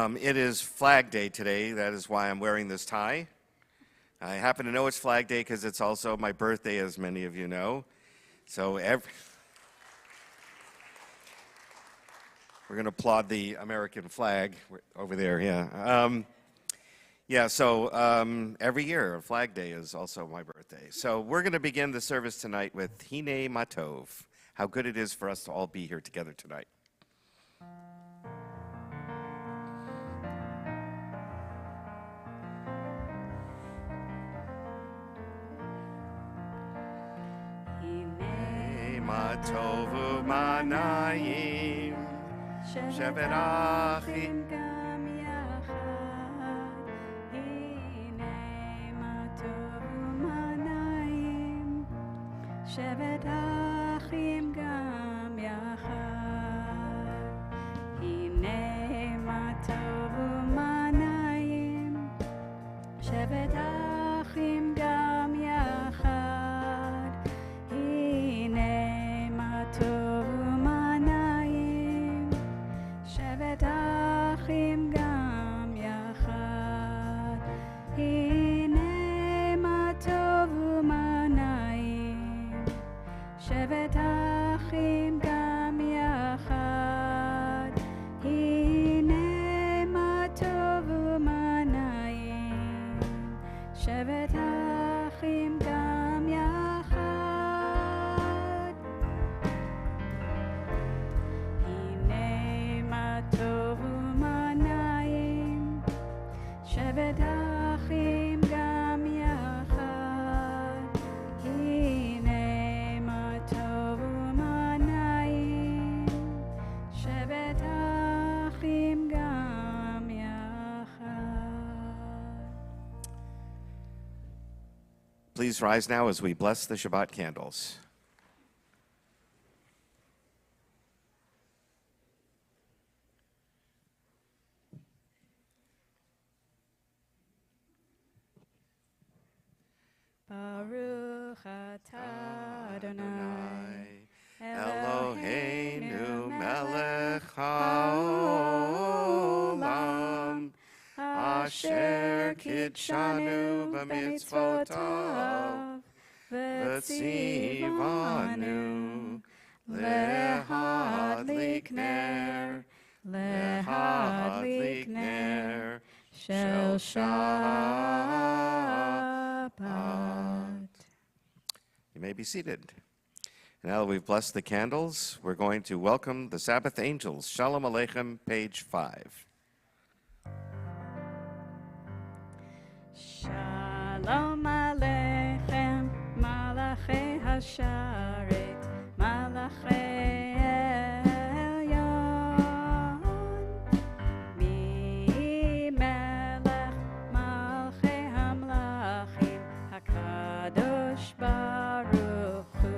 It is Flag Day today. That is why I'm wearing this tie. I happen to know it's Flag Day because it's also my birthday, as many of you know. So we're going to applaud the American flag over there, yeah. Every year, Flag Day is also my birthday. So we're going to begin the service tonight with Hine Matov. How good it is for us to all be here together tonight. Tovu manayim shevet achim gam yachad hine ma tovu manayim shevet achim gam yachad hine ma tovu manayim shevet achim gam yachad Achim gam yachad hine ma tovu manayim shevet achim gam yachad hine ma tovu manayim shevet achim gam yachad tovu manayim shevet achim gam yachad hine ma tovu manayim shevet achim gam yachad. Please rise now as we bless the Shabbat candles. Baruch atah Adonai Eloheinu melech haolam asher kitshanu b'mitzvotav v'tzivanu lehadlik ner shel Shabbat. You may be seated. Now that we've blessed the candles, we're going to welcome the Sabbath angels. Shalom Aleichem, page 5. Shalom Aleichem, Malachei Hasharet, Malachei Elyon, Mi Melech Malchei Hamlachim, HaKadosh Baruch Hu.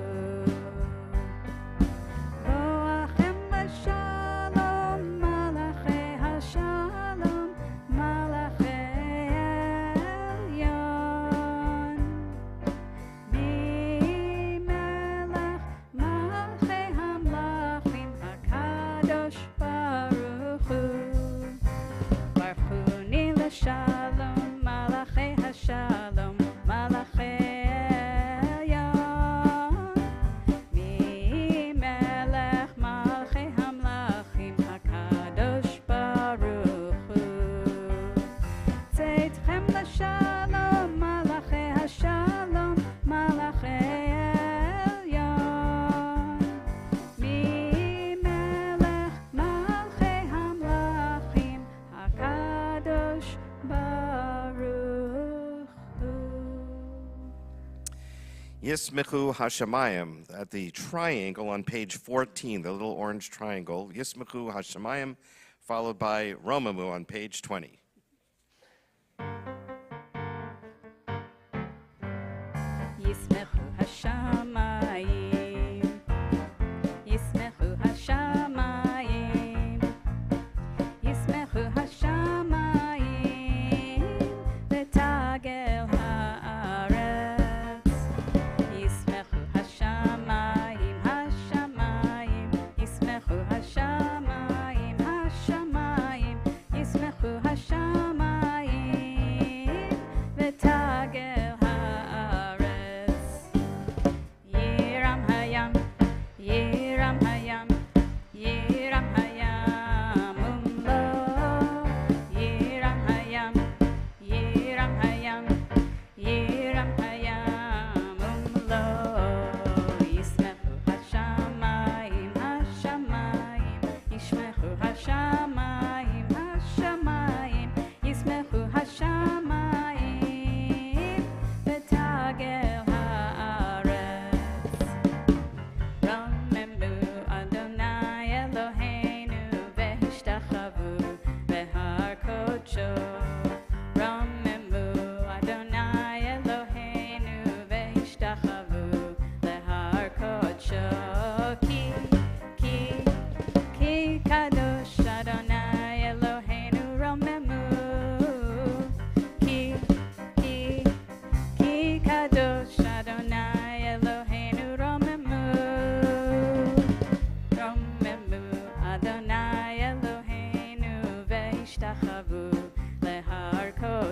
Boachem L'Shalom, Malachei Hashalom, Malachei Elyon, Mi Melech Malchei Hamlachim, HaKadosh Baruch Hu. Barchuni L'Shalom, Malachei Hashalom, Malachei Elyon, Mi Melech Malchei Hamlachim, HaKadosh Baruch Hu. Tzeitkhem L'Shalom, Malachei Hashalom, Malachei Elyon, Mi Melech Malchei Hamlachim, HaKadosh Baruch Hu. Yismichu Hashemayim, at the triangle on page 14, the little orange triangle. Yismichu Hashemayim, followed by Romamu on page 20. Yismechu Hashamayim, Yismechu Hashamayim, Yismechu Hashamayim, V'tagel haaretz. Yismechu Hashamayim, Hashamayim, Yismechu Hashamayim, Hashamayim, Yismechu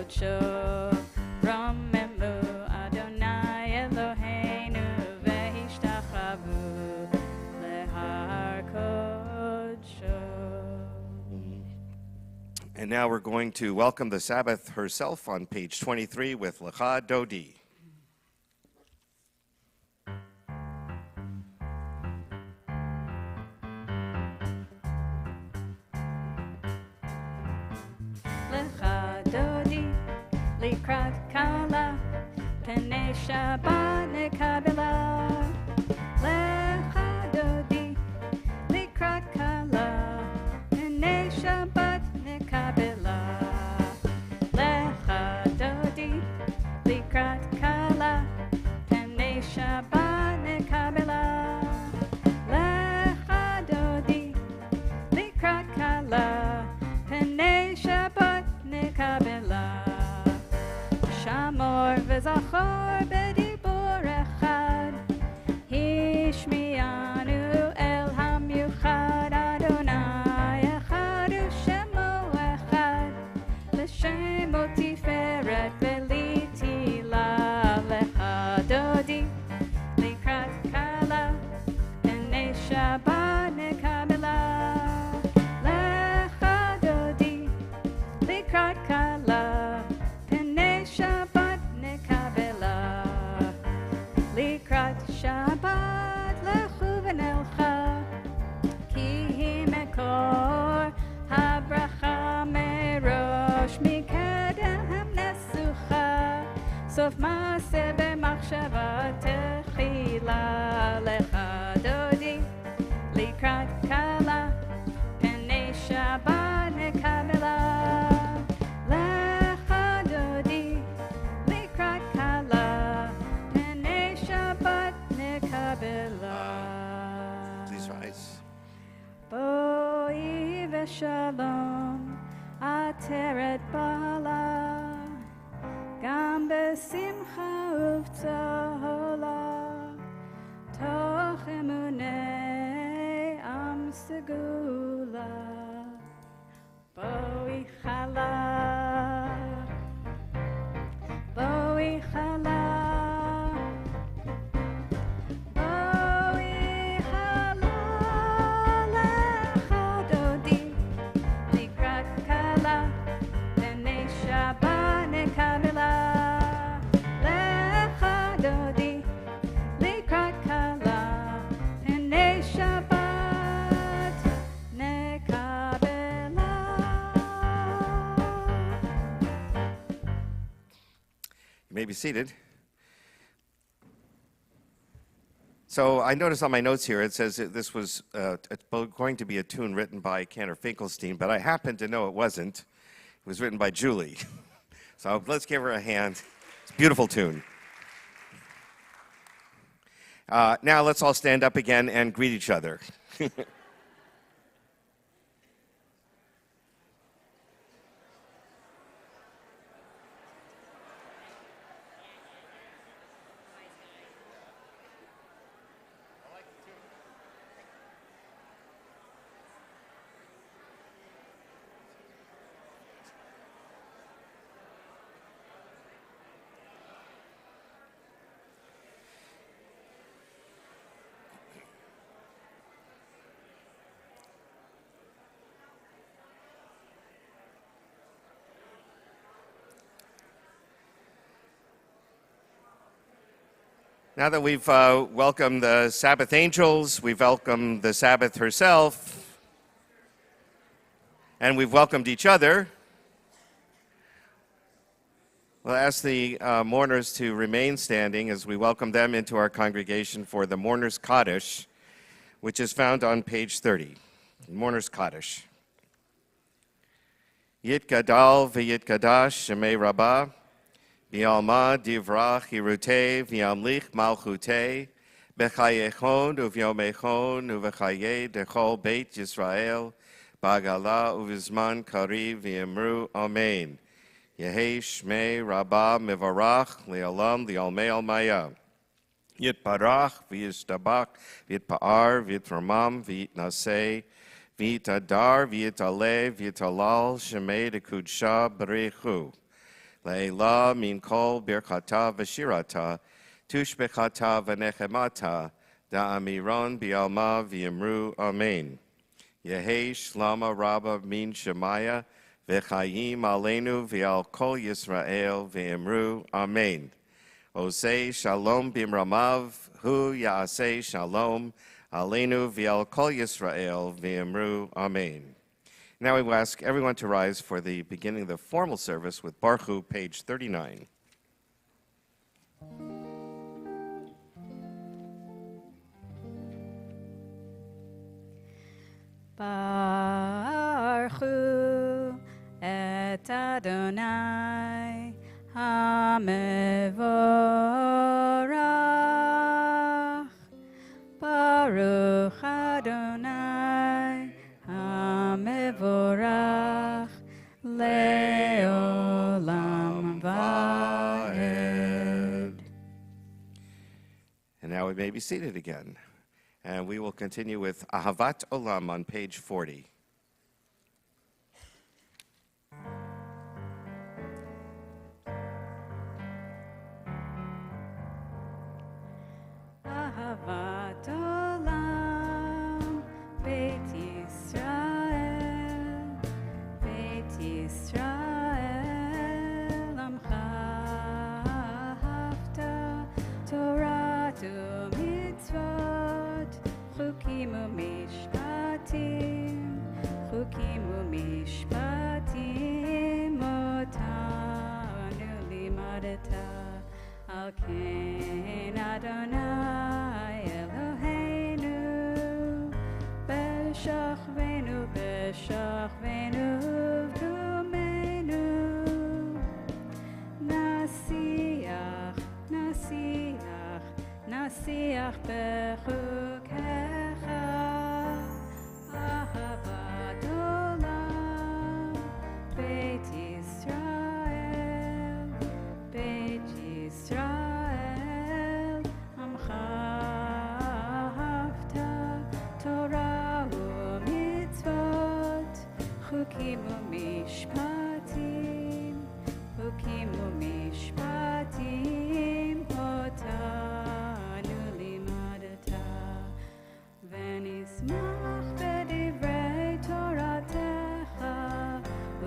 kodsho. Rommemu Adonai Eloheinu v'hishtachavu lehar kodsho. And now we're going to welcome the Sabbath herself on page 23 with Lecha Dodi. Lecha Dodi Likrat Kala Penei Shabbat Nekabela. Lecha Dodi Likrat Kala Penei Shabbat Nekabela. Lecha Dodi Likrat Kala Penei Shabbat Nekabela. Lecha Dodi Likrat Kala Penei Shabbat Nekabela. Shamor v'zachor b'dibur echad. Hishmianu el hamyuchad. Adonai echad u'shemo echad. L'shemo tiferet v'litila. Lecha dodi likrat kala penei Shabbat nekabela. Lecha dodi likrat kala penei Shabbat nekabela. Likrat Shabbat lechu v'nelcha. Ki hi mekor habracha merosh mikedem nesucha. Sof maaseh b'machshava techila. Lecha dodi likrat kala penei Shabbat nekabela. Lecha dodi likrat kala penei Shabbat nekabela. Please rise. Boi v'shalom ateret bala. Gam besimcha uv'tzola. Toch emunei am segula. Boi chala. Boi chala. Boi chala. Lecha dodi likrat kala penei Shabbat nekabela. Lecha dodi likrat kala penei Shabbat nekabela. You may be seated. So I noticed on my notes here, it says that this was going to be a tune written by Cantor Finkelstein, but I happen to know it wasn't. It was written by Julie. So let's give her a hand. It's a beautiful tune. Now let's all stand up again and greet each other. Now that we've welcomed the Sabbath angels, we've welcomed the Sabbath herself, and we've welcomed each other, we'll ask the mourners to remain standing as we welcome them into our congregation for the Mourner's Kaddish, which is found on page 30. Mourner's Kaddish. Yit Gadal v'Yit Shemei Rabbah, V'yalma divrach hirutei v'yamlich malchutei b'chayechon uvyomechon uv'chaye dechol beit Yisrael b'agala uv'zman kariv v'yemru amen. Yehei shmei rabbah mivarach le'olam li'almei almaya. Yitparach v'yistabach v'yitpa'ar v'yitramam v'yitnasei v'yitadar v'yitaleh v'yitalal shemei dekudsha b'rechu. Leila min kol birchata v'shirata, tushbechata v'nechemata, da'amiron bi'alma v'yimru amen. Yehi shlama rabba min shemaya, v'chayim aleinu v'al kol Yisrael v'yimru amen. Osei shalom bimramav, hu ya'asei shalom, aleinu v'al kol Yisrael v'yimru amen. Now we will ask everyone to rise for the beginning of the formal service with Baruch Hu, page 39. Baruch Hu et Adonai HaMevorach. Baruch Adonai HaMevorach Le'olam Va'ed. And now we may be seated again. And we will continue with Ahavat Olam on page 40. Ahavat Olam Beit Yisrael, Beit Yisrael Amcha Ahavta Torah u'mitzvot Chukim u'mishpatim Otanu limadeta Al Ken Adonai Eloheinu B'shachvenu v'dumenu Nasiach bechukecha Ahavat Olam Beit Yisrael, Beit Yisrael Amcha Ahavta Torah u'mitzvot Chukim u'mishpatim Otanu limadeta V'nismach b'divrei Toratecha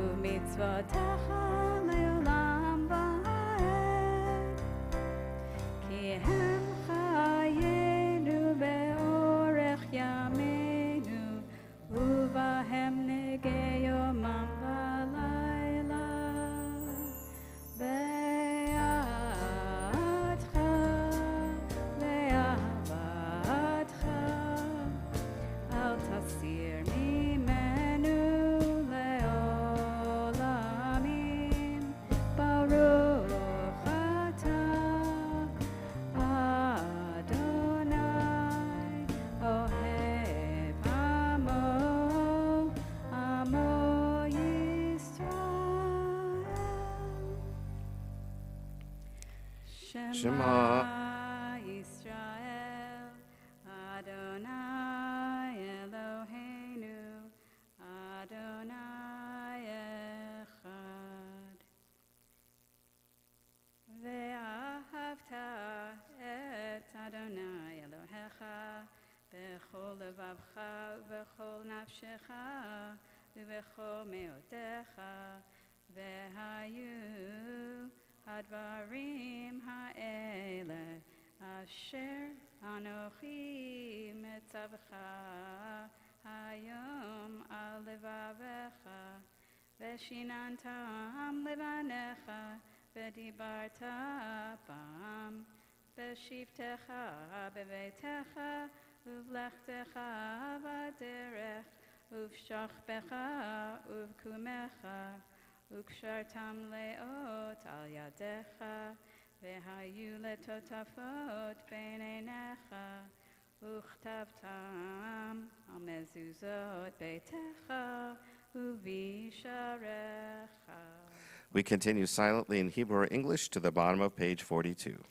u'mitzvotecha le'olam va'ed Ki hem chayenu be'orech yameinu u'vahem negei yomam v'layla Le'ahavadcha Al tasir mimenu le'olamim Baruch atah Adonai ohev amo Yisrael Shema Yisrael Adonai Eloheinu Adonai Echad Ve'ahavta et Adonai Elohecha B'chol levavcha u'b'chol nafshecha u'b'chol me'otecha Ve'hayu Advarim ha'ele asher anochi metzavcha hayom al levavecha veshinantam levanecha vedibarta bam veshivtecha beveitecha uvlechtecha vaderech uvshachbecha uvkumecha Ukshartam leot al yadecha, vehayu letotafot beinenecha, uchtavtam al mezuzot beitecha, uvisharecha. We continue silently in Hebrew or English to the bottom of page 42.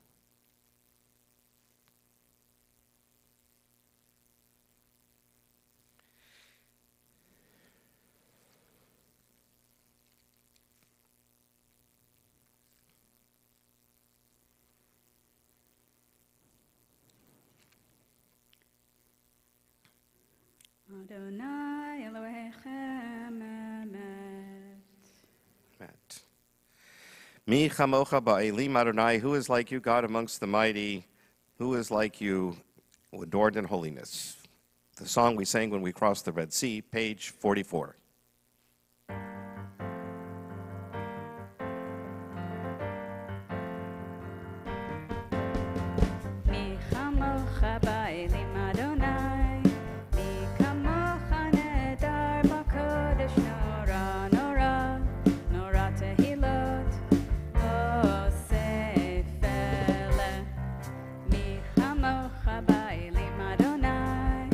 Adonai Elohechem Emet. Matt. Mi chamocha ba'elim Adonai, who is like you, God amongst the mighty, who is like you, adored in holiness. The song we sang when we crossed the Red Sea, page 44. Mi chamocha ba'elim Adonai, mi kamocha nedar b'kodesh nora, nora, nora tehilot, osef eleh. Mi chamocha ba'elim Adonai,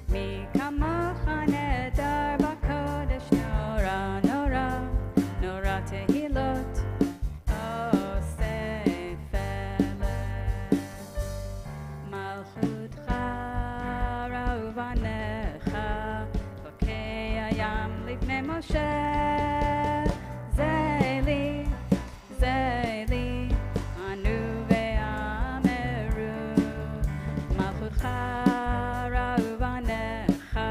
mi kamocha nedar b'kodesh nora, nora, nora tehilot, osef eleh. Malchutcha rauvanecha, Bokei hayam lifnei Moshe. Zeli, zeli, anu ve'ameru. Malchutcha rauvanecha,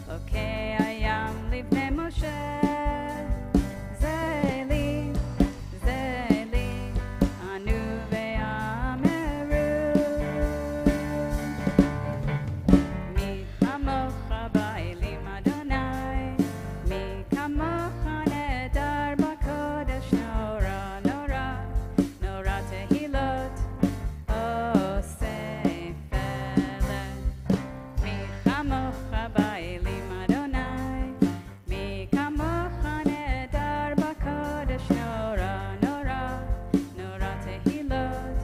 Bokei hayam lifnei Moshe. Zeli, zeli, anu ve'ameru. Mi chamocha ba'elim Adonai, mi kamocha nedar b'kodesh nora, nora, nora tehilot, osef eleh. Mi chamocha ba'elim Adonai, mi kamocha nedar b'kodesh nora, nora, nora tehilot,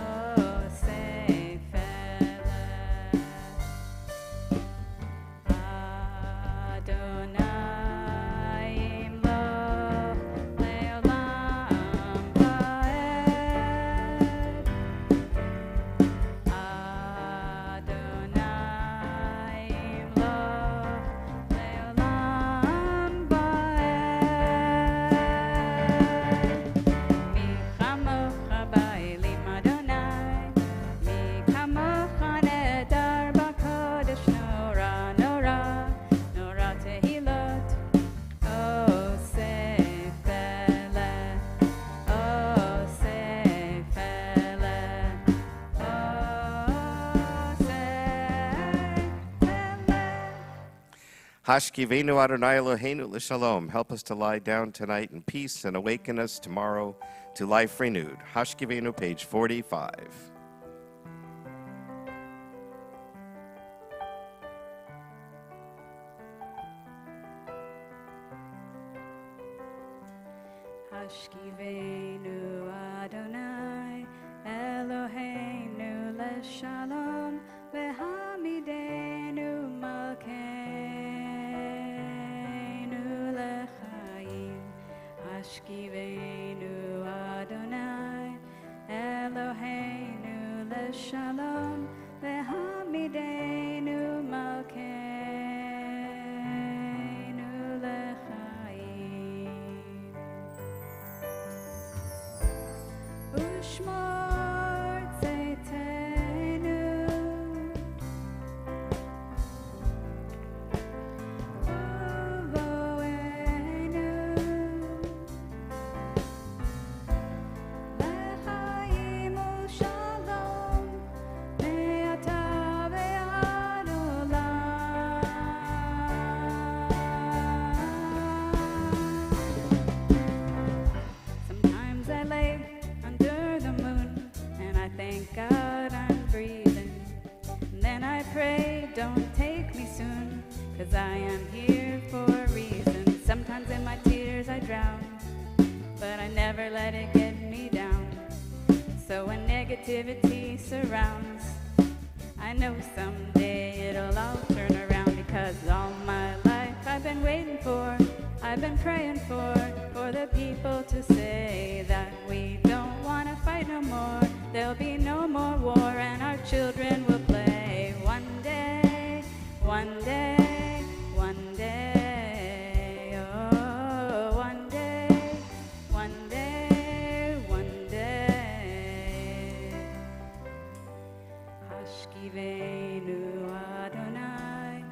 osef eleh. Adonai imloch le'olam va'ed. Adonai imloch le'olam va'ed. Mi chamocha ba'elim Adonai, mi kamocha nedar b'kodesh nora, nora, nora tehilot, osef eleh, osef eleh, osef eleh. Hashkivenu Adonai Eloheinu l'shalom. Help us to lie down tonight in peace and awaken us tomorrow to life renewed. Hashkivenu, page 45. Hashkivenu Adonai Eloheinu leshalom v'hamidenu malkeinu lechaim. Hashkivenu Adonai Eloheinu leshalom v'hamidenu malkeinu lechaim. Ushmor tzeitzenu, uvoenu, lechaim u'shalom, me'ata ve'ad olam. Sometimes I lay under the moon and I thank God I'm breathing. And then I pray, don't take me soon, 'cause I am here for a reason. Sometimes in my tears I drown, but I never let it get me down. So when negativity surrounds, I know someday it'll all turn around, because all my life I've been waiting for, I've been praying for the people to say that we don't want to fight no more. There'll be no more war and our children will play. One day, one day, one day, oh, one day, one day, one day. Hashkivenu Adonai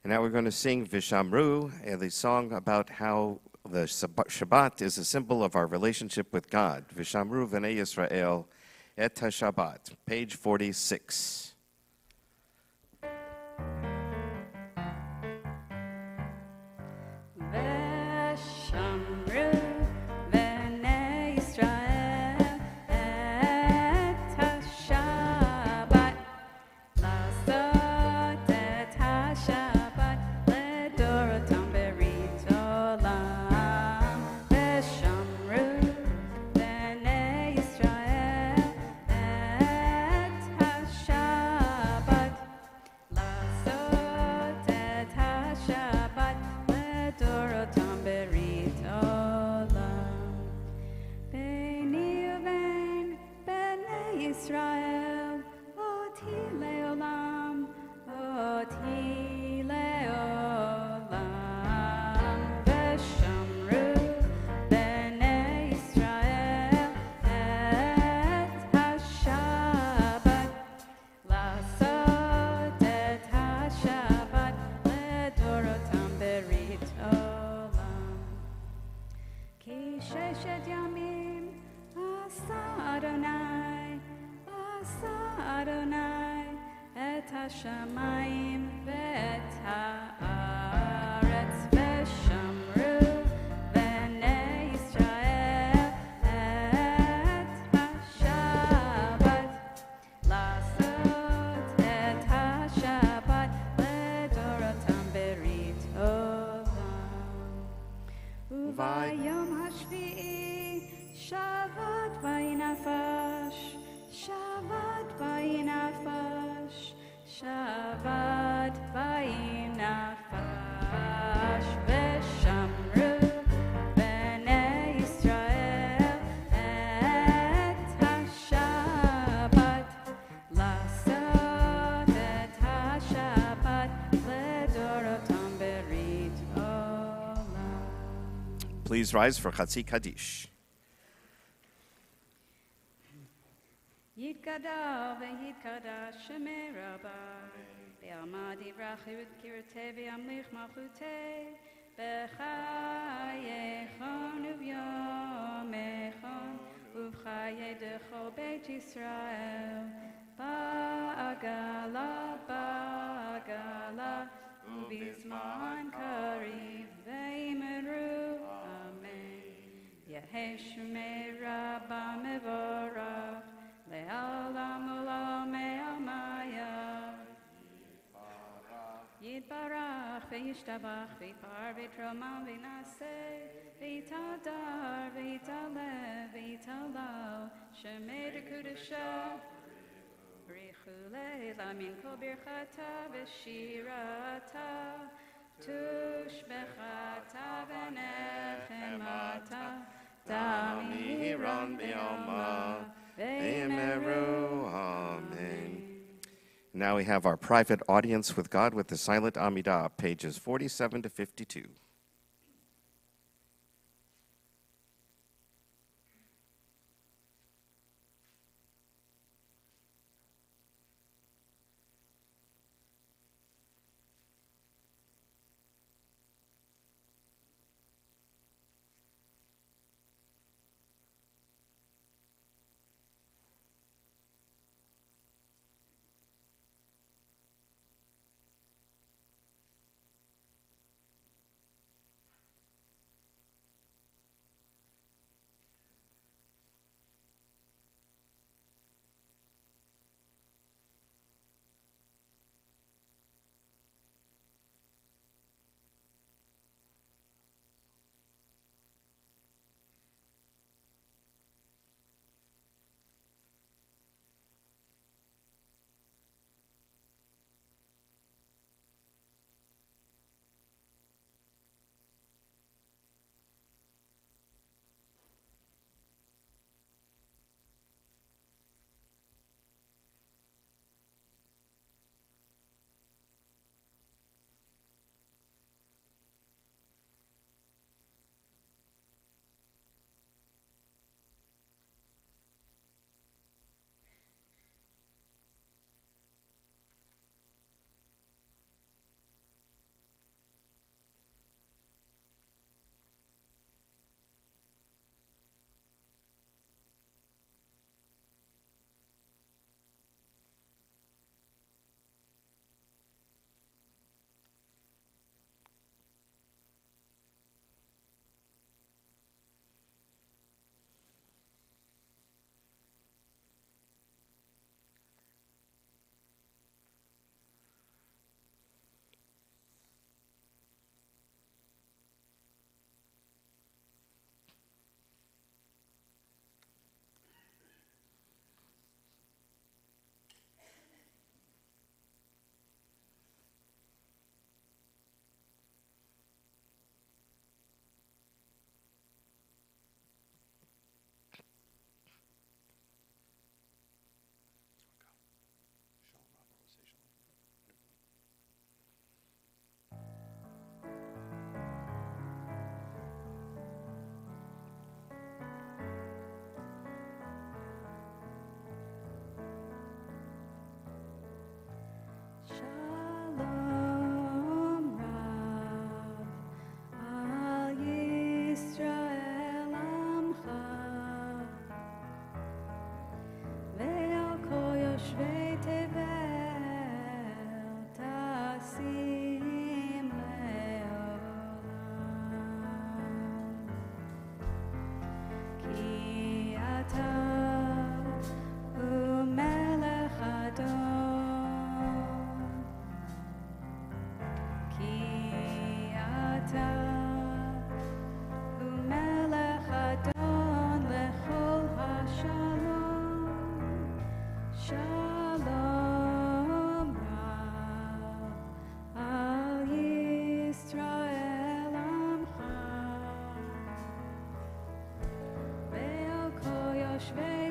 And now we're going to sing Vishamru, the song about how the Shabbat is a symbol of our relationship with God. Vishamru v'nei Yisrael et Shabbat, page 46. Israel, oti leolam, oti leolam. Veshamru b'nei Israel et haShabbat, lasot et haShabbat ledorotam berit olam. Ki sheshet yamim asa Adonai, Adonai et hashamayim ve'et haaretz veshamru v'nei Yisrael et hashabbat lasot et hashabbat ledorotam berit olam. Uvayom hashvi'i Shabbat vayinafash, Shabbat vayinafash, Shabbat vayinafash, veshamru b'nei Yisrael et haShabbat, lasot et haShabbat ledorotam berit olam. Please rise for Chatzi Kaddish. Yitkadav v'yitkadash shemei Rabbah, ve'amad yivrach v'yidkirteh v'yamlich malchuteh, b'chayechon u'vyomechon, u'v'chayei dechol beit Yisrael, ba'agala, ba'agala, u'bizman kariv ve'imeru, amen. Yehei shemei Rabbah mevorach, Le'olam u'olam me'amaya. Yitbarach ve'yishtabach ve'yipar ve'tromam ve'naseh ve'yitadar ve'yitaleh ve'yitalal shemei dekudasha b'richu le'la min kol birchata v'shirata tushbechata v'nechemata damiron b'yoma Amen. Now we have our private audience with God with the silent Amidah, pages 47 to 52.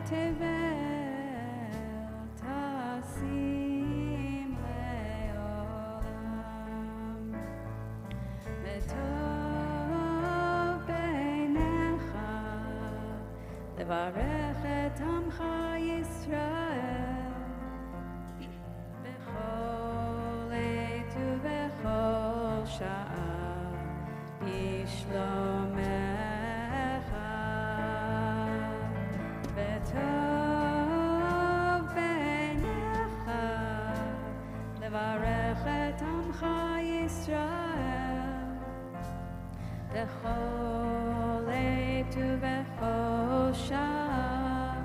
תבל תשים לעולם וטוב בעיניך לברך את עמך ישראל בכל עת ובכל שעה בשלומך וטוב בעיניך לברך את עמך ישראל בכל עת ובכל שעה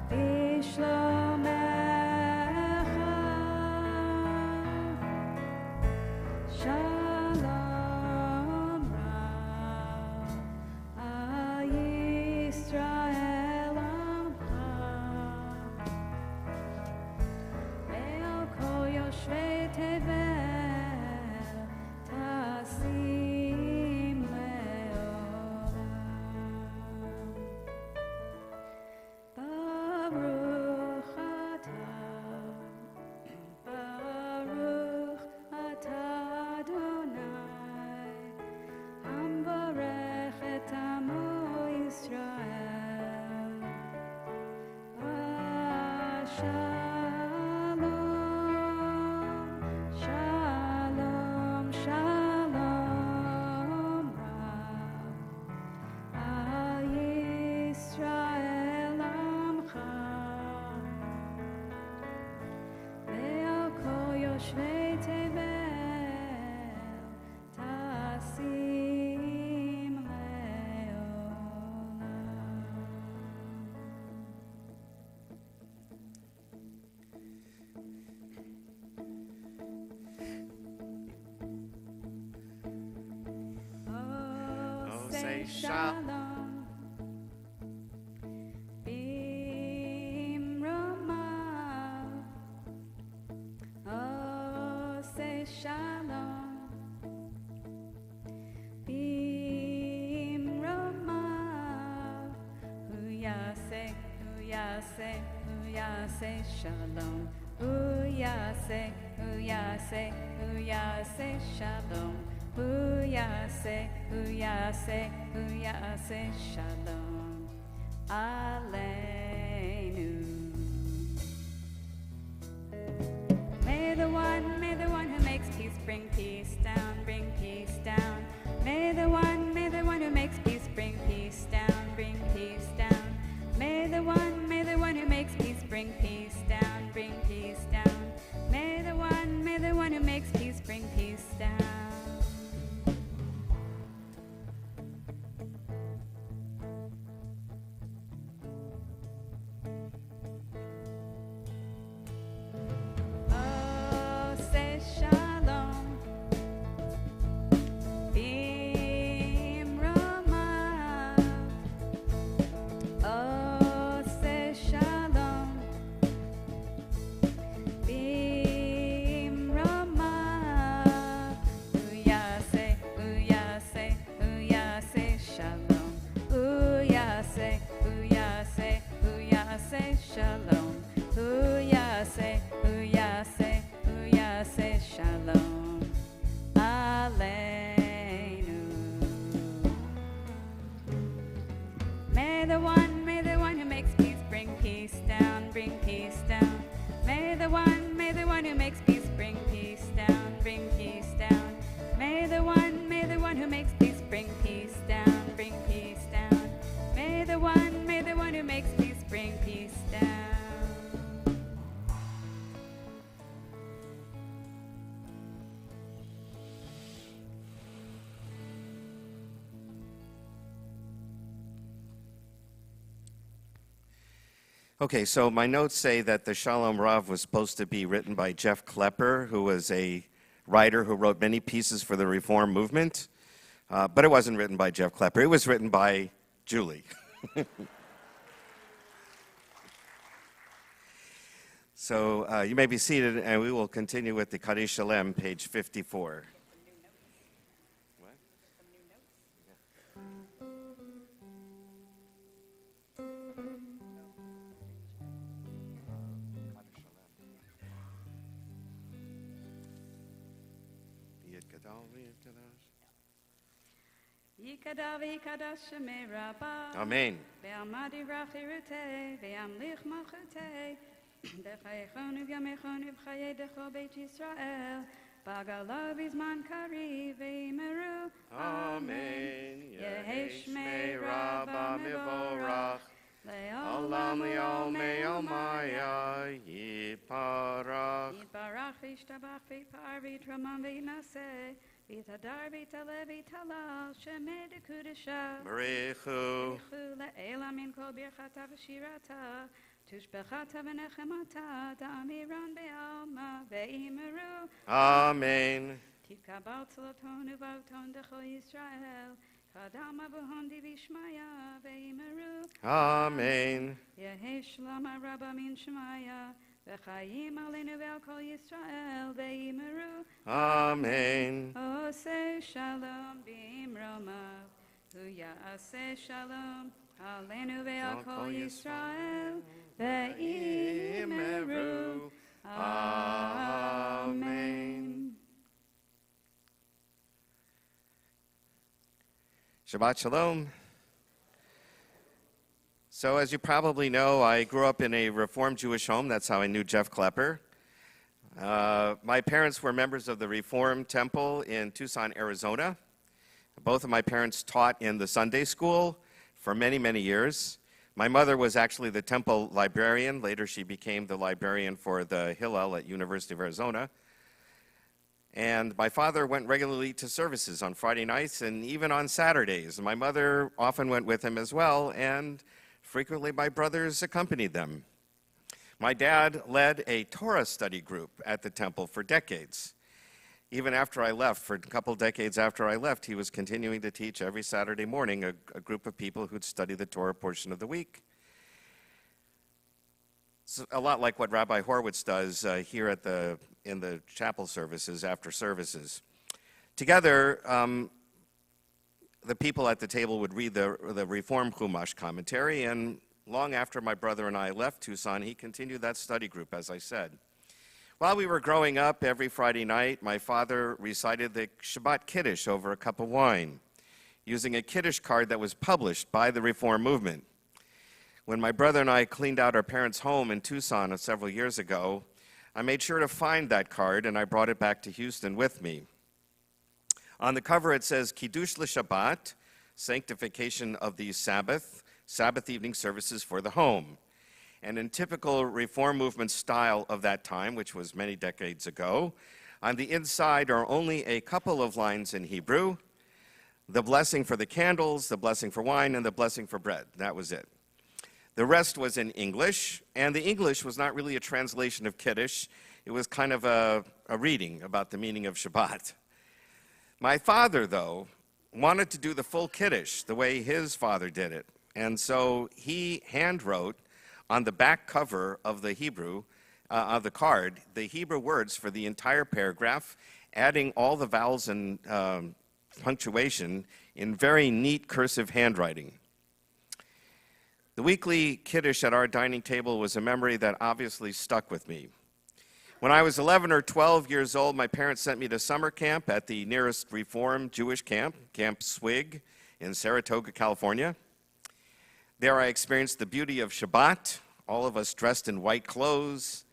בשלומך שלום רב על ישראל עמך ועל כל יושבי תבל תשים לעולם ברוך אתה אדוני המברך את עמו ישראל שלום שלום שלום רב על ישראל עמך ועל כל יושבי תבל תשים לעולם Oh, say shalom bimromav Oh, say shalom bimromav Hu yaseh shalom Hu yaseh shalom Hu yaseh shalom Aleinu May the one who makes peace bring peace down, bring peace down. May the one who makes peace bring peace down, bring peace down. May the one who makes peace bring peace down, bring peace down. May the one who makes peace bring peace down. Oh, say shalom. Bimromav. Oh, say shalom. Bimromav. Uyase shalom. Uyase shalom. Uyase shalom. Aleinu. May the one who makes peace bring peace down, bring peace down. May the one who makes peace bring peace down, bring peace down. May the one who makes peace bring peace down, bring peace down. May the one who makes peace bring peace down. Okay, so my notes say that the Shalom Rav was supposed to be written by Jeff Klepper, who was a writer who wrote many pieces for the Reform movement, but it wasn't written by Jeff Klepper. It was written by Julie. So you may be seated, and we will continue with the Kaddish Shalem, page 54. Yikadav yikadash shemei Rabba. Amen. Ve'amadi rachirute, ve'amlich malchute. B'chayechonu v'yamechonu v'chayedecho Beit Yisrael. Bagalav izman kari ve'imeru. Amen. Yehi shmei Rabba mevorach. Olam li'olmei olmaya yiparach. Yiparach v'ishtabach v'yipar v'yitramam v'yinaseh. V'yitadar v'yitaleh v'yitalal shemei dekudesha. Barichu. Le'ela min kol birchata v'shirata. Tushbechata v'nechemata. Da'amiran be'alma ve'imeru. Amen. Tikabal tzloton u'vauton dechol Yisrael. Kadama v'hondi v'ishmaya ve'imeru. Amen. Yehi shlama rabba min shmaya. V'chayim aleinu ve'al kol Yisrael ve'imeru. Amen. Oseh shalom b'imromav. Hu ya'aseh shalom aleinu ve'al kol Yisrael ve'imeru. Amen. Shabbat Shalom. So as you probably know, I grew up in a Reformed Jewish home. That's how I knew Jeff Klepper. My parents were members of the Reformed Temple in Tucson, Arizona. Both of my parents taught in the Sunday school for many, many years. My mother was actually the temple librarian. Later, she became the librarian for the Hillel at University of Arizona. And my father went regularly to services on Friday nights and even on Saturdays. My mother often went with him as well, and frequently my brothers accompanied them. My dad led a Torah study group at the temple for decades. Even after I left, for a couple decades after I left, he was continuing to teach every Saturday morning a group of people who'd study the Torah portion of the week. It's a lot like what Rabbi Horowitz does here in the chapel services, after services. Together, the people at the table would read the Reform Chumash commentary, and long after my brother and I left Tucson, he continued that study group, as I said. While we were growing up, every Friday night, my father recited the Shabbat Kiddush over a cup of wine, using a Kiddush card that was published by the Reform movement. When my brother and I cleaned out our parents' home in Tucson several years ago, I made sure to find that card, and I brought it back to Houston with me. On the cover, it says, Kiddush l'Shabbat, sanctification of the Sabbath evening services for the home. And in typical Reform movement style of that time, which was many decades ago, on the inside are only a couple of lines in Hebrew, the blessing for the candles, the blessing for wine, and the blessing for bread. That was it. The rest was in English, and the English was not really a translation of Kiddush. It was kind of a reading about the meaning of Shabbat. My father, though, wanted to do the full Kiddush the way his father did it. And so he handwrote on the back cover of the Hebrew, of the card, the Hebrew words for the entire paragraph, adding all the vowels and punctuation in very neat cursive handwriting. The weekly Kiddush at our dining table was a memory that obviously stuck with me. When I was 11 or 12 years old, my parents sent me to summer camp at the nearest Reform Jewish camp, Camp Swig in Saratoga, California. There I experienced the beauty of Shabbat, all of us dressed in white clothes,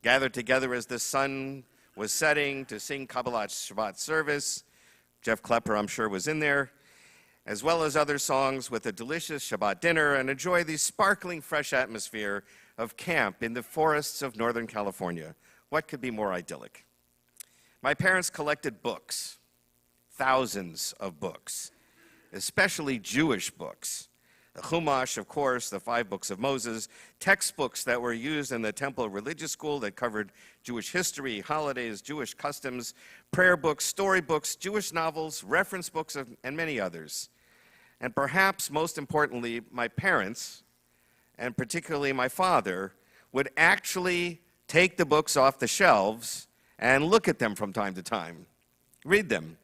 gathered together as the sun was setting to sing Kabbalat Shabbat service. Jeff Klepper, I'm sure, was in there, as well as other songs with a delicious Shabbat dinner, and enjoy the sparkling, fresh atmosphere of camp in the forests of Northern California. What could be more idyllic? My parents collected books, thousands of books, especially Jewish books. The Chumash, of course, the 5 books of Moses, textbooks that were used in the temple religious school that covered Jewish history, holidays, Jewish customs, prayer books, storybooks, Jewish novels, reference books, and many others. And perhaps most importantly, my parents, and particularly my father, would actually take the books off the shelves and look at them from time to time, read them.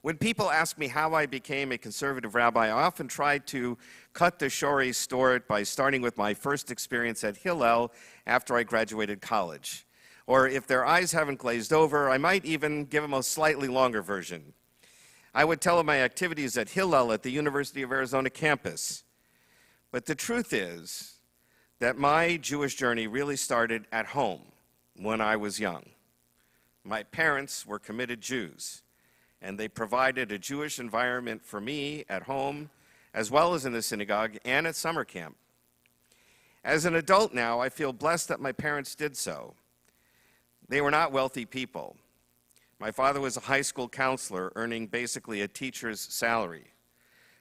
When people ask me how I became a conservative rabbi, I often try to cut the shori story by starting with my first experience at Hillel after I graduated college. Or if their eyes haven't glazed over, I might even give them a slightly longer version. I would tell of my activities at Hillel at the University of Arizona campus. But the truth is that my Jewish journey really started at home when I was young. My parents were committed Jews, and they provided a Jewish environment for me at home, as well as in the synagogue and at summer camp. As an adult now, I feel blessed that my parents did so. They were not wealthy people. My father was a high school counselor, earning basically a teacher's salary.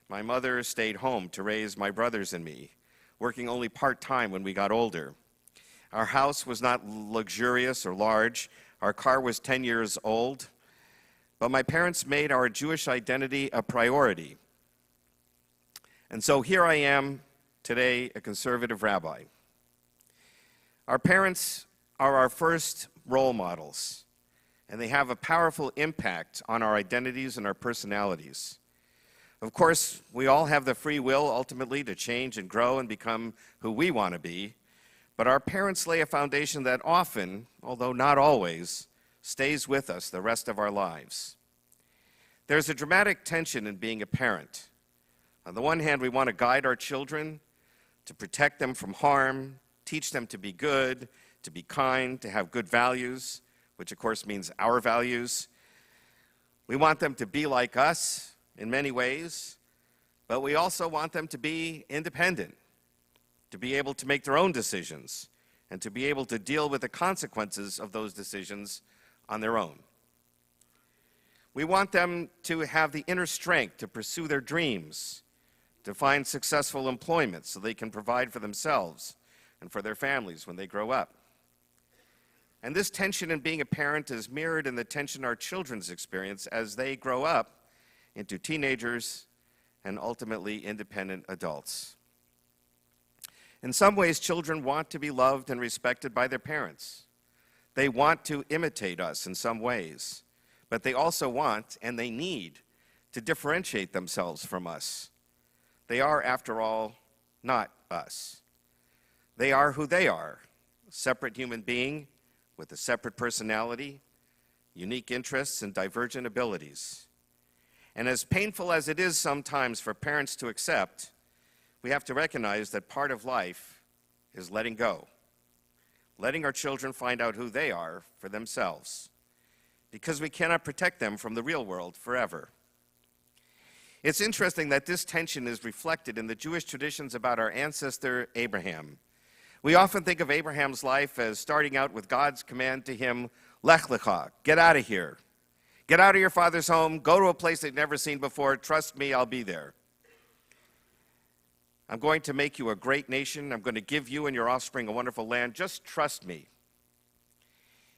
My mother stayed home to raise my brothers and me, working only part-time when we got older. Our house was not luxurious or large. Our car was 10 years old. But my parents made our Jewish identity a priority. And so here I am today, a conservative rabbi. Our parents are our first role models, and they have a powerful impact on our identities and our personalities. Of course, we all have the free will ultimately to change and grow and become who we want to be, but our parents lay a foundation that often, although not always, stays with us the rest of our lives. There's a dramatic tension in being a parent. On the one hand, we want to guide our children, to protect them from harm, teach them to be good, to be kind, to have good values, which of course means our values. We want them to be like us in many ways, but we also want them to be independent, to be able to make their own decisions, and to be able to deal with the consequences of those decisions on their own. We want them to have the inner strength to pursue their dreams, to find successful employment so they can provide for themselves and for their families when they grow up. And this tension in being a parent is mirrored in the tension our children's experience as they grow up into teenagers and ultimately independent adults. In some ways, children want to be loved and respected by their parents. They want to imitate us in some ways, but they also want and they need to differentiate themselves from us. They are, after all, not us. They are who they are, a separate human being with a separate personality, unique interests, and divergent abilities. And as painful as it is sometimes for parents to accept, we have to recognize that part of life is letting go, letting our children find out who they are for themselves, because we cannot protect them from the real world forever. It's interesting that this tension is reflected in the Jewish traditions about our ancestor Abraham. We often think of Abraham's life as starting out with God's command to him, Lech Lecha, get out of here. Get out of your father's home, go to a place they've never seen before, trust me, I'll be there. I'm going to make you a great nation, I'm going to give you and your offspring a wonderful land, just trust me.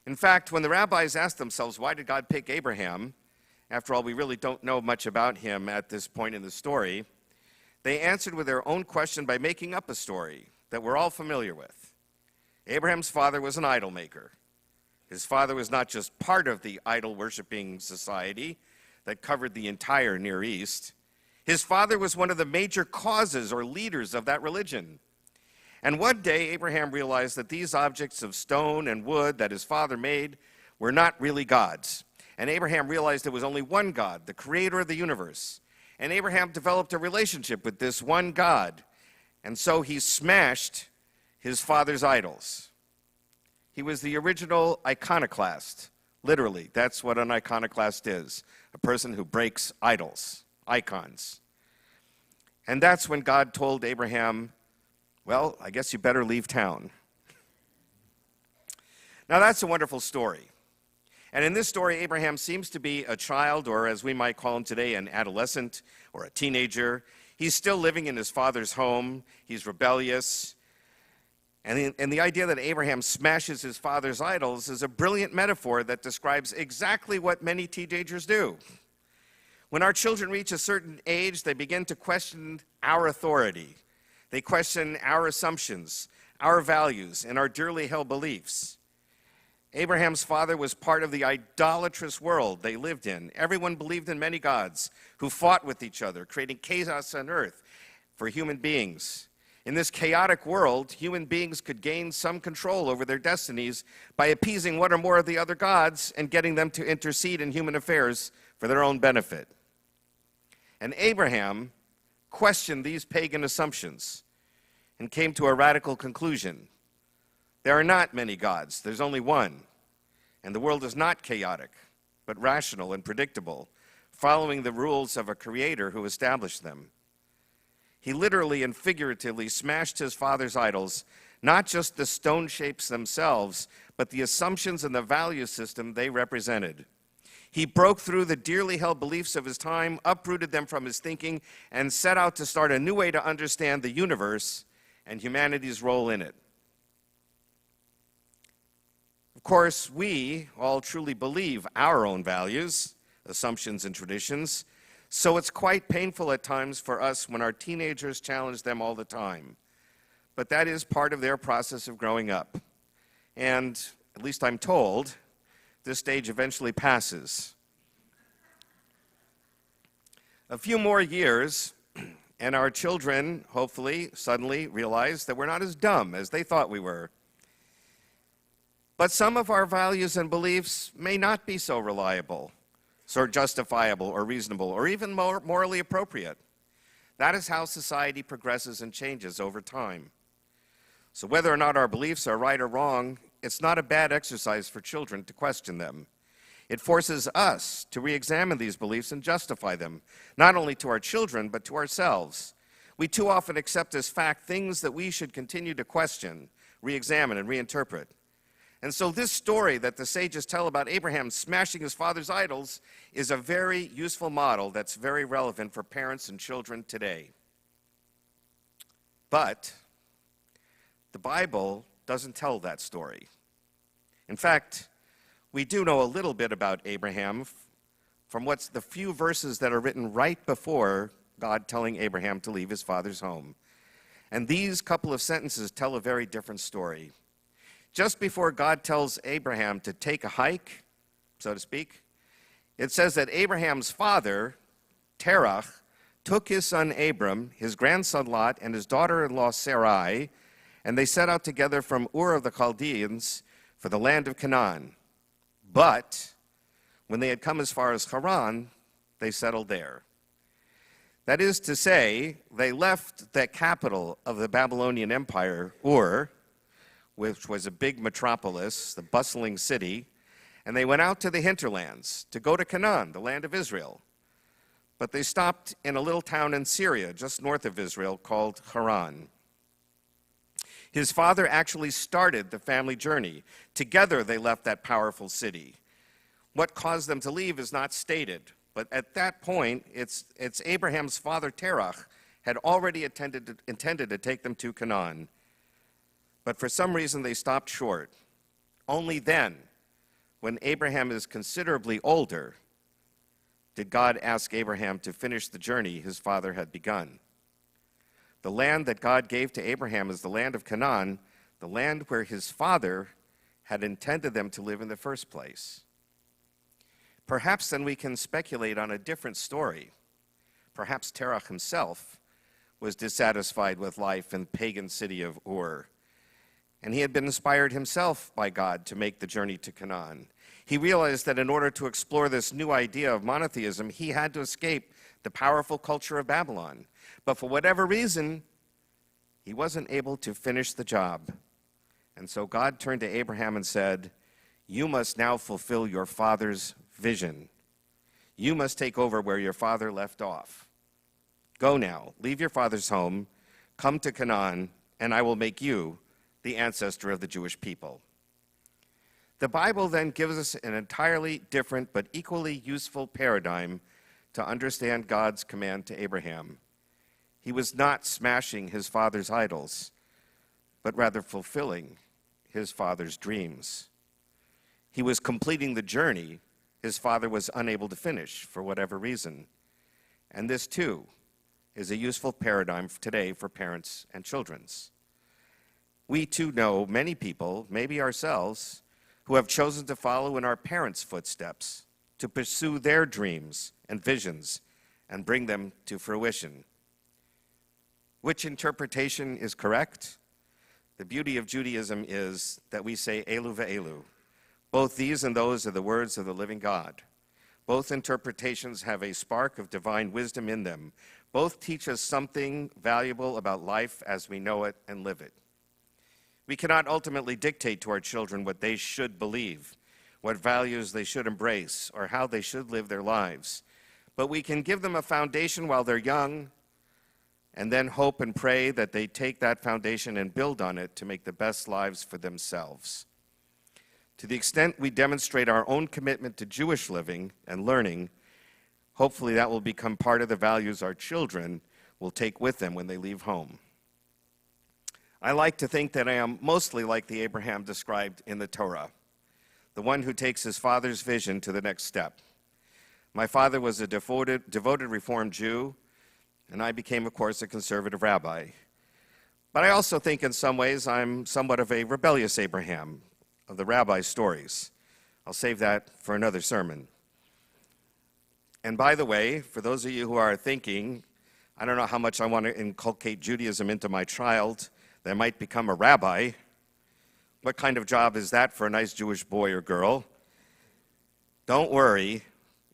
In fact, when the rabbis asked themselves, why did God pick Abraham? After all, we really don't know much about him at this point in the story. They answered with their own question by making up a story that we're all familiar with. Abraham's father was an idol maker. His father was not just part of the idol-worshiping society that covered the entire Near East. His father was one of the major causes or leaders of that religion. And one day, Abraham realized that these objects of stone and wood that his father made were not really gods. And Abraham realized there was only one God, the creator of the universe. And Abraham developed a relationship with this one God. And so he smashed his father's idols. He was the original iconoclast. Literally, that's what an iconoclast is, a person who breaks idols, icons. And that's when God told Abraham, well, I guess you better leave town. Now, that's a wonderful story. And in this story, Abraham seems to be a child, or as we might call him today, an adolescent or a teenager. He's still living in his father's home. He's rebellious. And the idea that Abraham smashes his father's idols is a brilliant metaphor that describes exactly what many teenagers do. When our children reach a certain age, they begin to question our authority. They question our assumptions, our values, and our dearly held beliefs. Abraham's father was part of the idolatrous world they lived in. Everyone believed in many gods who fought with each other, creating chaos on earth for human beings. In this chaotic world, human beings could gain some control over their destinies by appeasing one or more of the other gods and getting them to intercede in human affairs for their own benefit. And Abraham questioned these pagan assumptions and came to a radical conclusion. There are not many gods, there's only one. And the world is not chaotic, but rational and predictable, following the rules of a creator who established them. He literally and figuratively smashed his father's idols, not just the stone shapes themselves, but the assumptions and the value system they represented. He broke through the dearly held beliefs of his time, uprooted them from his thinking, and set out to start a new way to understand the universe and humanity's role in it. Of course, we all truly believe our own values, assumptions, and traditions, so it's quite painful at times for us when our teenagers challenge them all the time. But that is part of their process of growing up. And, at least I'm told, this stage eventually passes. A few more years, and our children, hopefully, suddenly realize that we're not as dumb as they thought we were. But some of our values and beliefs may not be so reliable, so justifiable or reasonable, or even morally appropriate. That is how society progresses and changes over time. So whether or not our beliefs are right or wrong, it's not a bad exercise for children to question them. It forces us to re-examine these beliefs and justify them, not only to our children, but to ourselves. We too often accept as fact things that we should continue to question, re-examine, and reinterpret. And so this story that the sages tell about Abraham smashing his father's idols is a very useful model that's very relevant for parents and children today. But the Bible doesn't tell that story. In fact, we do know a little bit about Abraham from what's the few verses that are written right before God telling Abraham to leave his father's home. And these couple of sentences tell a very different story. Just before God tells Abraham to take a hike, so to speak, it says that Abraham's father, Terah, took his son Abram, his grandson Lot, and his daughter-in-law Sarai, and they set out together from Ur of the Chaldeans for the land of Canaan. But when they had come as far as Haran, they settled there. That is to say, they left the capital of the Babylonian Empire, Ur, which was a big metropolis, the bustling city, and they went out to the hinterlands to go to Canaan, the land of Israel. But they stopped in a little town in Syria, just north of Israel, called Haran. His father actually started the family journey. Together they left that powerful city. What caused them to leave is not stated, but at that point, it's Abraham's father Terah had already intended to take them to Canaan. But for some reason, they stopped short. Only then, when Abraham is considerably older, did God ask Abraham to finish the journey his father had begun. The land that God gave to Abraham is the land of Canaan, the land where his father had intended them to live in the first place. Perhaps then we can speculate on a different story. Perhaps Terah himself was dissatisfied with life in the pagan city of Ur, and he had been inspired himself by God to make the journey to Canaan. He realized that in order to explore this new idea of monotheism, he had to escape the powerful culture of Babylon. But for whatever reason, he wasn't able to finish the job. And so God turned to Abraham and said, "You must now fulfill your father's vision. You must take over where your father left off. Go now, leave your father's home, come to Canaan, and I will make you the ancestor of the Jewish people." The Bible then gives us an entirely different but equally useful paradigm to understand God's command to Abraham. He was not smashing his father's idols, but rather fulfilling his father's dreams. He was completing the journey his father was unable to finish for whatever reason. And this, too, is a useful paradigm today for parents and children. We, too, know many people, maybe ourselves, who have chosen to follow in our parents' footsteps, to pursue their dreams and visions and bring them to fruition. Which interpretation is correct? The beauty of Judaism is that we say Elu ve'elu. Both these and those are the words of the living God. Both interpretations have a spark of divine wisdom in them. Both teach us something valuable about life as we know it and live it. We cannot ultimately dictate to our children what they should believe, what values they should embrace, or how they should live their lives. But we can give them a foundation while they're young, and then hope and pray that they take that foundation and build on it to make the best lives for themselves. To the extent we demonstrate our own commitment to Jewish living and learning, hopefully that will become part of the values our children will take with them when they leave home. I like to think that I am mostly like the Abraham described in the Torah, the one who takes his father's vision to the next step. My father was a devoted Reformed Jew, and I became, of course, a conservative rabbi. But I also think in some ways I'm somewhat of a rebellious Abraham of the rabbi stories. I'll save that for another sermon. And by the way, for those of you who are thinking, I don't know how much I want to inculcate Judaism into my child that might become a rabbi, what kind of job is that for a nice Jewish boy or girl? Don't worry,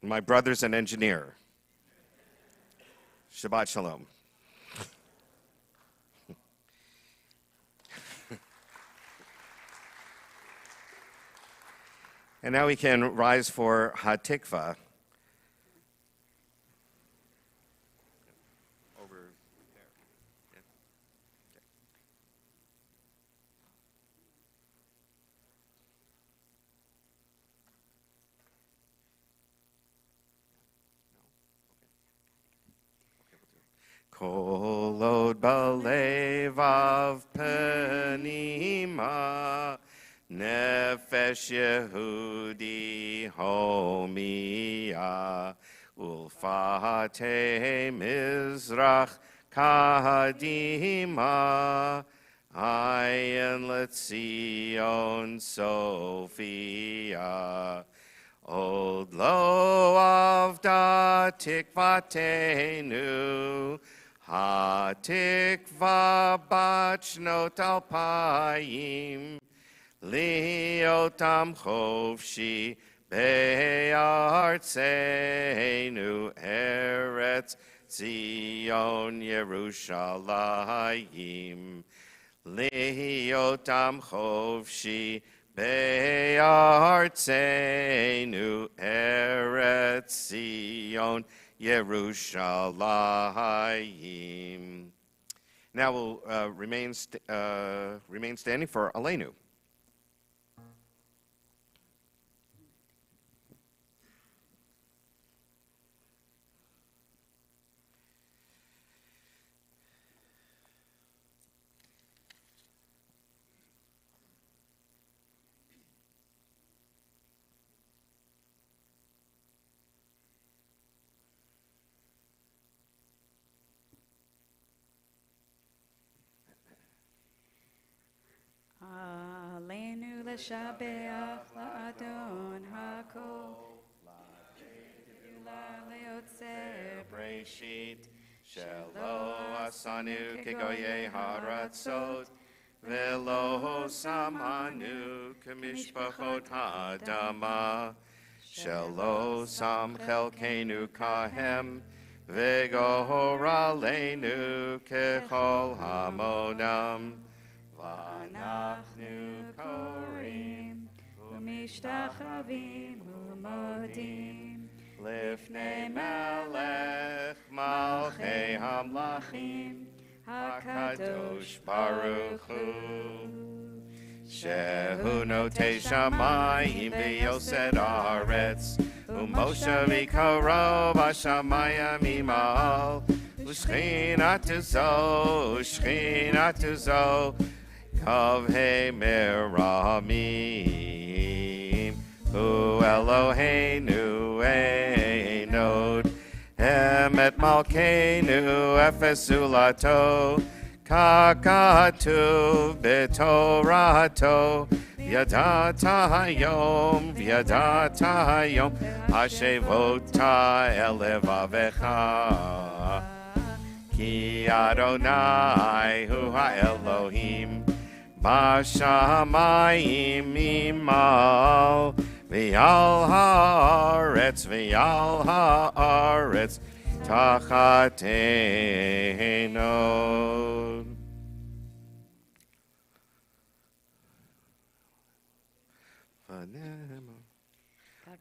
my brother's an engineer. Shabbat shalom. And now we can rise for Hatikva. Over there. Yeah. Okay. Kol od balevav penima Nefesh Yehudi homia Ulfate Mizrach Kadima Ayin Letzion Sophia Od lo avda tikvatenu Hatikva bat shnot alpayim Liotam chofshi be'artzenu Eretz Zion Yerushalayim Liotam chofshi be'artzenu Eretz Zion Yerushalayim. Now we'll remain standing for Aleinu. Aleinu l'shabeach la'adon hakol La'leotzer Breshit Shelo asanu kegoye haratzot Velo samanu kemishpachot ha'adama Shelo sam chelkenu kahem Vegor aleinu kechol hamonam V'anachnu korim U'mishtachavim u'modim Lifnei melech malchei hamlachim HaKadosh Baruch Hu Shehu notei shamayim v'yosed haaretz U'moshe v'karo b'shamayim imal U'shchinatu zo Kavhei meramim Hu Eloheinu Einod Emet Malkeinu Efesulato Kakatuv B'Torato V'yadata hayom Hashevota elevavecha Ki Adonai Hu HaElohim Bashamayim imal V'al haaretz, v'al haaretz, tachatenu.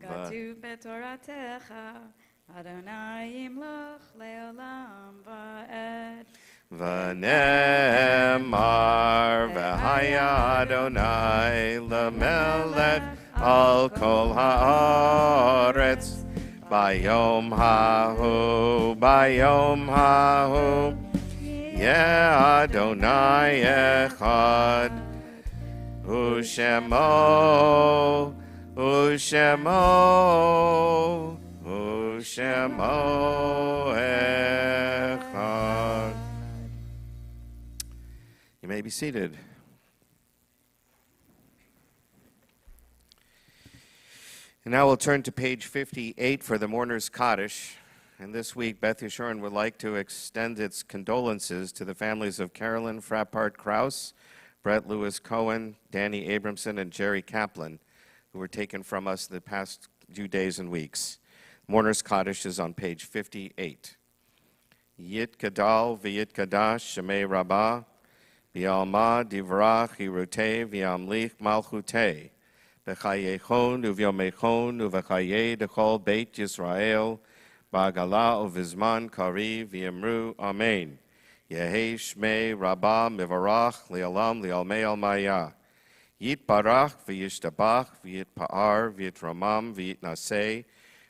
כתוב בתורתך, אדוני ימלוך לעולם ועד. V'nemar v'haya Adonai l'melech al kol haaretz. Bayom hahu, yeah Adonai echad. Ushemo echad. You may be seated. And now we'll turn to page 58 for the Mourner's Kaddish. And this week, Beth Yeshurun would like to extend its condolences to the families of Carolyn Frappart Krause, Brett Lewis Cohen, Danny Abramson, and Jerry Kaplan, who were taken from us the past few days and weeks. Mourner's Kaddish is on page 58. Yit Gadal v'yit Kadash Shemei Rabbah v'yalma divrach hirutei v'yamlich malchutei v'chayechon uv'yomechon uv'chayei dechol beit Yisrael ba'agala uv'zman kariv v'yemru amen. Yehei shmei Rabbah mivarach li'alam li'almei almaya. Yit barach v'yishtabach v'yit pa'ar v'yit ramam v'yit naseh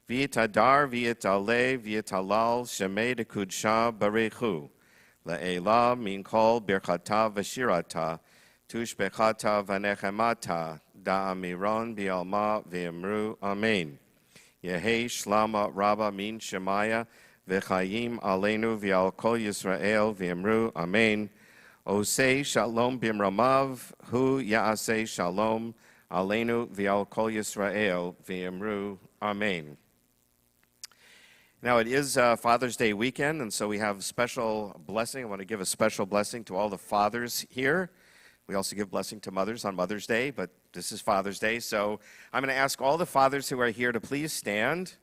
v'yit adar v'yit aleh v'yit halal shemei dekudsha barechu le'ela min kol birchata v'shirata tushbechata v'nechemata da'amiron bi'alma v'yemru amen. Yehei shlama rabba min shemaya v'chayim aleinu v'al kol Yisrael v'yemru amen. Osei shalom bimramav, hu ya'aseh shalom, aleinu v'al kol Yisrael, v'yemru, amen. Now it is Father's Day weekend, and so we have special blessing. I want to give a special blessing to all the fathers here. We also give blessing to mothers on Mother's Day, but this is Father's Day, so I'm going to ask all the fathers who are here to please stand,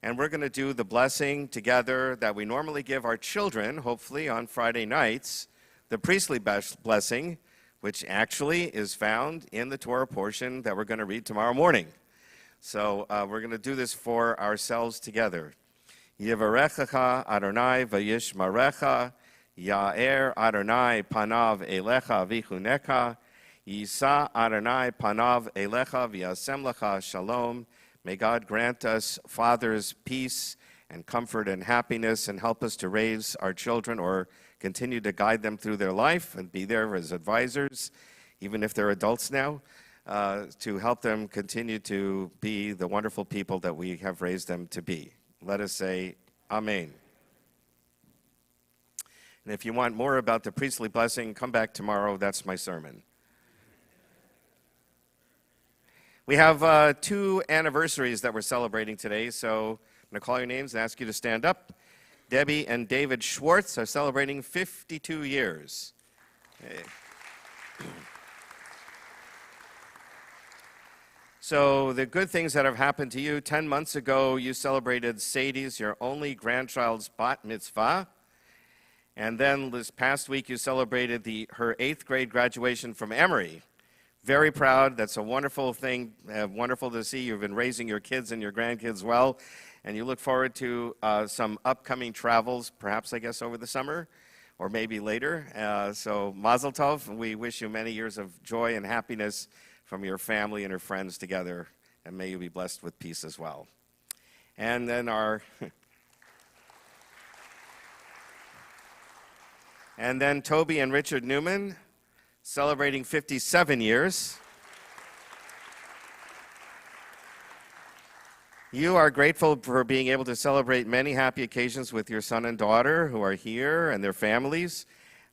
and we're going to do the blessing together that we normally give our children, hopefully on Friday nights, the priestly blessing, which actually is found in the Torah portion that we're going to read tomorrow morning. So we're going to do this for ourselves together. Yivarechecha Adonai v'yishmarecha, Ya'er Adonai panav elecha v'chunecha, Yisa Adonai panav elecha v'yasem lecha shalom. May God grant us, fathers, peace and comfort and happiness, and help us to raise our children or continue to guide them through their life and be there as advisors, even if they're adults now, to help them continue to be the wonderful people that we have raised them to be. Let us say, Amen. And if you want more about the priestly blessing, come back tomorrow. That's my sermon. We have 2 anniversaries that we're celebrating today, so I'm going to call your names and ask you to stand up. Debbie and David Schwartz are celebrating 52 years. Hey. So the good things that have happened to you, 10 months ago you celebrated Sadie's, your only grandchild's bat mitzvah. And then this past week you celebrated her 8th grade graduation from Emory. Very proud. That's a wonderful thing, wonderful to see. You've been raising your kids and your grandkids well. And you look forward to some upcoming travels, perhaps, I guess, over the summer or maybe later. So Mazel Tov, we wish you many years of joy and happiness from your family and your friends together, and may you be blessed with peace as well. And then and then Toby and Richard Newman, celebrating 57 years. You are grateful for being able to celebrate many happy occasions with your son and daughter who are here and their families.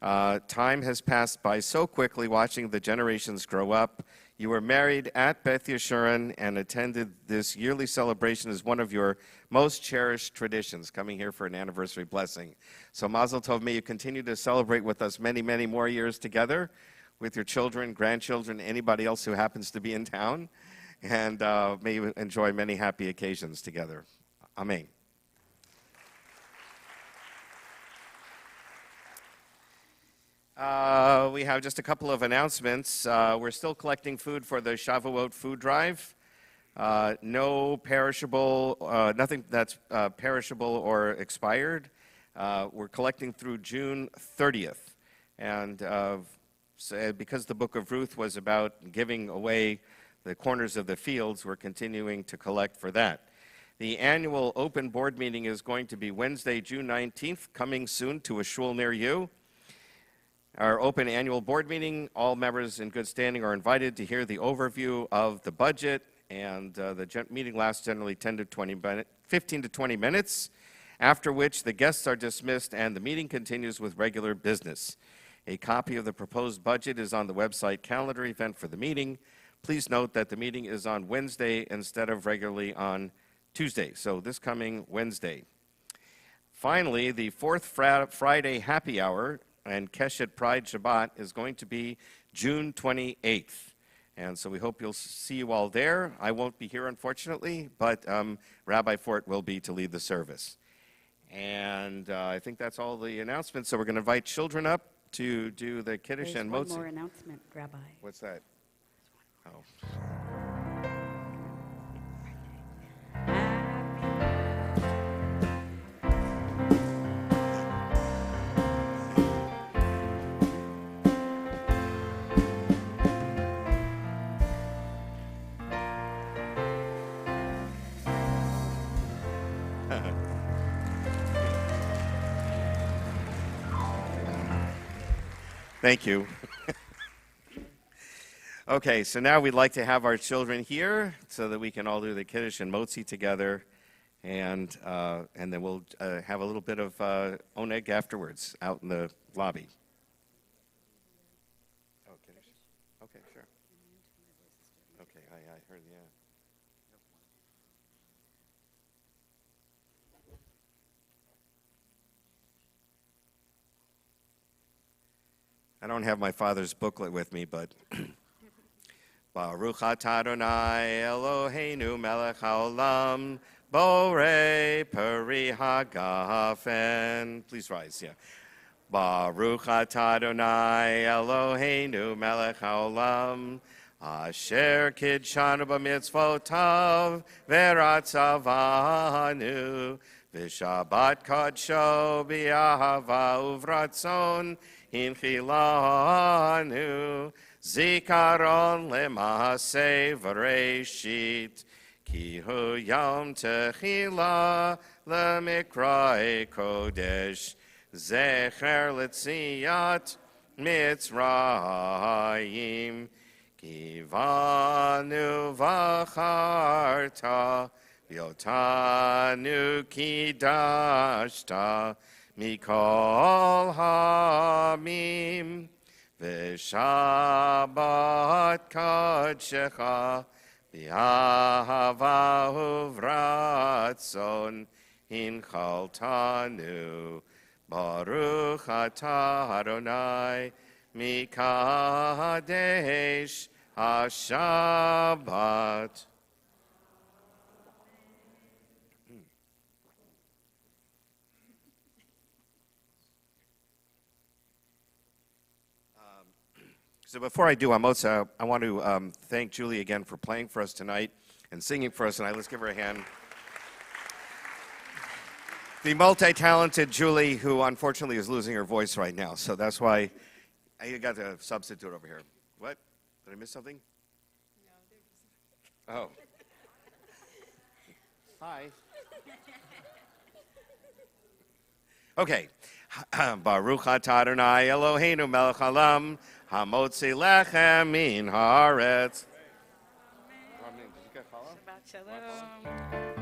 Time has passed by so quickly watching the generations grow up. You were married at Beth Yeshurun and attended this yearly celebration as one of your most cherished traditions, coming here for an anniversary blessing. So Mazel Tov, may you continue to celebrate with us many, many more years together with your children, grandchildren, anybody else who happens to be in town. and may you enjoy many happy occasions together. Amen. We have just a couple of announcements. We're still collecting food for the Shavuot food drive. No perishable, nothing that's perishable or expired. We're collecting through June 30th. And so because the book of Ruth was about giving away the corners of the fields, we're continuing to collect for that. The annual open board meeting is going to be Wednesday, June 19th, coming soon to a shul near you. Our open annual board meeting, all members in good standing are invited to hear the overview of the budget, and the meeting lasts generally 15 to 20 minutes, after which the guests are dismissed and the meeting continues with regular business. A copy of the proposed budget is on the website calendar event for the meeting. Please note that the meeting is on Wednesday instead of regularly on Tuesday, so this coming Wednesday. Finally, the fourth Friday happy hour and Keshet Pride Shabbat is going to be June 28th. And so we hope you'll see you all there. I won't be here, unfortunately, but Rabbi Fort will be to lead the service. And I think that's all the announcements. So we're going to invite children up to do the Kiddush There's and one Motzi. more announcement, Rabbi. What's that? Oh. Thank you. Okay, so now we'd like to have our children here so that we can all do the Kiddush and Motzi together, and then we'll have a little bit of oneg afterwards out in the lobby. Oh, Kiddush? Okay, sure. Okay, I heard, yeah. I don't have my father's booklet with me, but Baruch atah Adonai Eloheinu melech haolam borei peri hagafen. Please rise, yeah. Baruch atah Adonai Eloheinu melech haolam asher kidshanu b'mitzvotav v'ratzavanu v'shabbat kodsho b'ahava uvratzon Hinchilanu zikaron lemase v'reishit ki hu yom techila lemikrai kodesh zecher letziyat mitzrayim kivanu v'charta v'yotanu kidashta Mikol Hamim V'Shabbat Kodshecha B'Ahava Uvratzon Hinchaltanu Baruch Atah Adonai Mikadesh HaShabbat. So before I do Amotza, I want to thank Julie again for playing for us tonight and singing for us tonight. Let's give her a hand. The multi-talented Julie, who unfortunately is losing her voice right now, so that's why I got a substitute over here. What? Did I miss something? No, they're just... Oh. Hi. Okay. Baruch atah Adonai Eloheinu melech haolam hamotzi lechem min haaretz. Shabbat shalom.